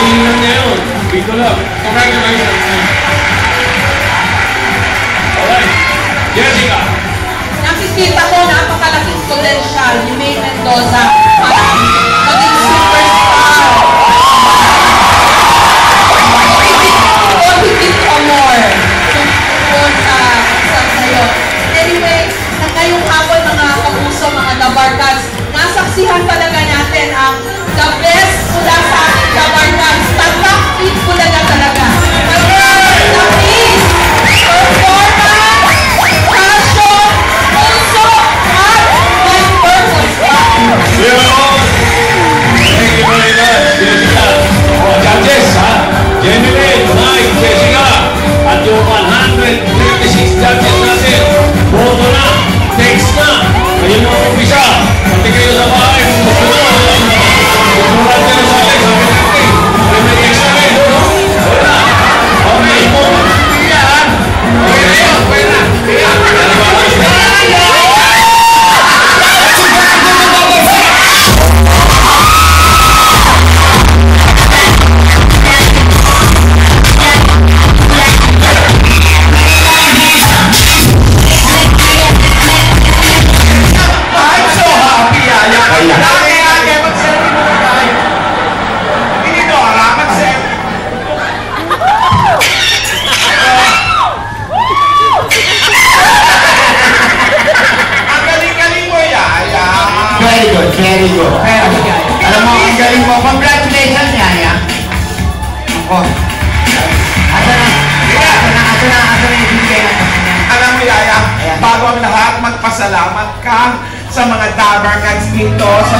Galing lang niya yun. Bito lang. Congratulations. Alright. Jessica. Nakikita ko napakalaking potential ni May Mendoza para maging superstar. Higit pa more. Tungkol sa sayo. Anyway, na ngayong hapon mga kapuso, mga Dabarkans, nasaksihan talaga natin ang the best mula sa ating Dabarkans. Tatak feed ko na talaga. The peace, performance, passion, puso, at my purpose. Thank you very much, Jessica. Judges, ha? Genuine, Mike, Jessica, at yung 136 judges natin, boto na, text na, kayo mga umpisa, pati kayo sa bahay, kung gusto mo, susurat ka na sa akin, sabi natin, may text na kayo, wala, okay, mo, yan, okay na yun, okay na, very good. Alam mo, ang galing mo. Congratulations, Yaya. Ako. Asa na yung bigay na. Alam mo, Yaya, bago ang lahat, magpasalamat ka sa mga Dabarkans dito sa